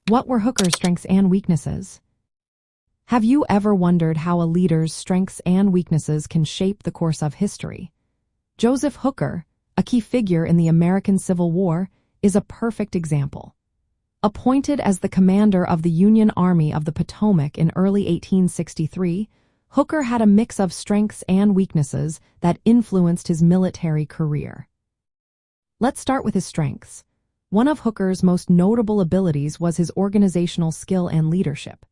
What were Hooker's strengths and weaknesses? Have you ever wondered how a leader's strengths and weaknesses can shape the course of history? Joseph Hooker, a key figure in the American Civil War, is a perfect example. Appointed as the commander of the Union Army of the Potomac in early 1863, Hooker had a mix of strengths and weaknesses that influenced his military career. Let's start with his strengths. One of Hooker's most notable abilities was his organizational skill and leadership.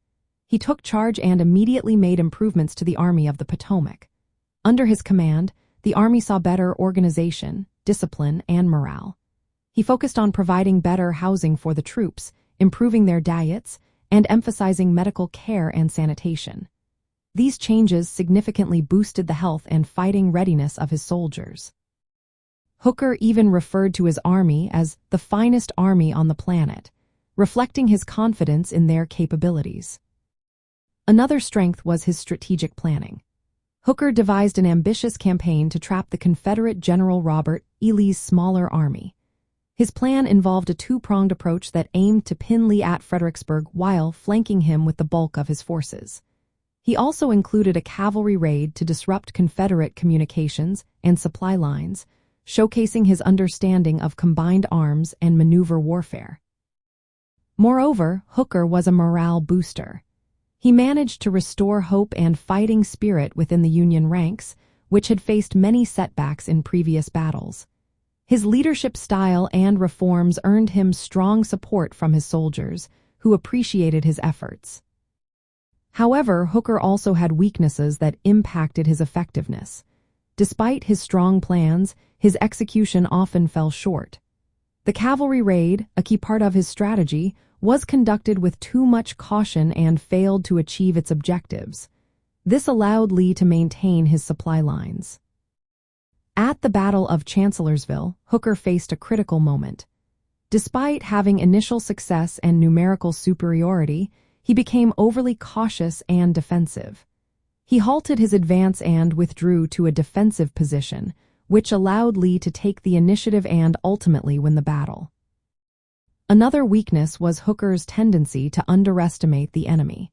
He took charge and immediately made improvements to the Army of the Potomac. Under his command, the Army saw better organization, discipline, and morale. He focused on providing better housing for the troops, improving their diets, and emphasizing medical care and sanitation. These changes significantly boosted the health and fighting readiness of his soldiers. Hooker even referred to his army as the finest army on the planet, reflecting his confidence in their capabilities. Another strength was his strategic planning. Hooker devised an ambitious campaign to trap the Confederate General Robert E. Lee's smaller army. His plan involved a two-pronged approach that aimed to pin Lee at Fredericksburg while flanking him with the bulk of his forces. He also included a cavalry raid to disrupt Confederate communications and supply lines, showcasing his understanding of combined arms and maneuver warfare. Moreover, Hooker was a morale booster. He managed to restore hope and fighting spirit within the Union ranks, which had faced many setbacks in previous battles. His leadership style and reforms earned him strong support from his soldiers, who appreciated his efforts. However, Hooker also had weaknesses that impacted his effectiveness. Despite his strong plans, his execution often fell short. The cavalry raid, a key part of his strategy, was conducted with too much caution and failed to achieve its objectives. This allowed Lee to maintain his supply lines. At the Battle of Chancellorsville, Hooker faced a critical moment. Despite having initial success and numerical superiority, he became overly cautious and defensive. He halted his advance and withdrew to a defensive position, which allowed Lee to take the initiative and ultimately win the battle. Another weakness was Hooker's tendency to underestimate the enemy.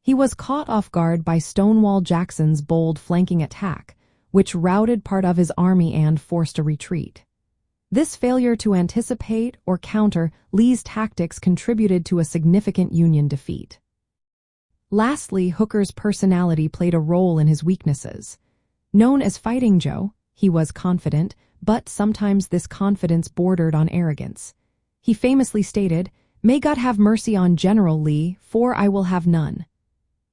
He was caught off guard by Stonewall Jackson's bold flanking attack, which routed part of his army and forced a retreat. This failure to anticipate or counter Lee's tactics contributed to a significant Union defeat. Lastly, Hooker's personality played a role in his weaknesses. Known as Fighting Joe, he was confident, but sometimes this confidence bordered on arrogance. He famously stated, "May God have mercy on General Lee, for I will have none."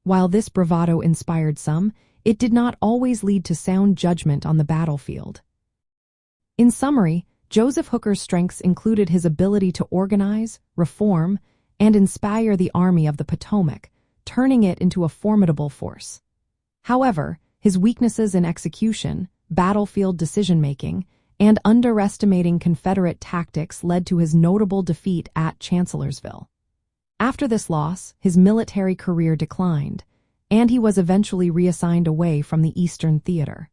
While this bravado inspired some, it did not always lead to sound judgment on the battlefield. In summary, Joseph Hooker's strengths included his ability to organize, reform, and inspire the Army of the Potomac, turning it into a formidable force. However, his weaknesses in execution, battlefield decision-making, and underestimating Confederate tactics led to his notable defeat at Chancellorsville. After this loss, his military career declined, and he was eventually reassigned away from the Eastern Theater.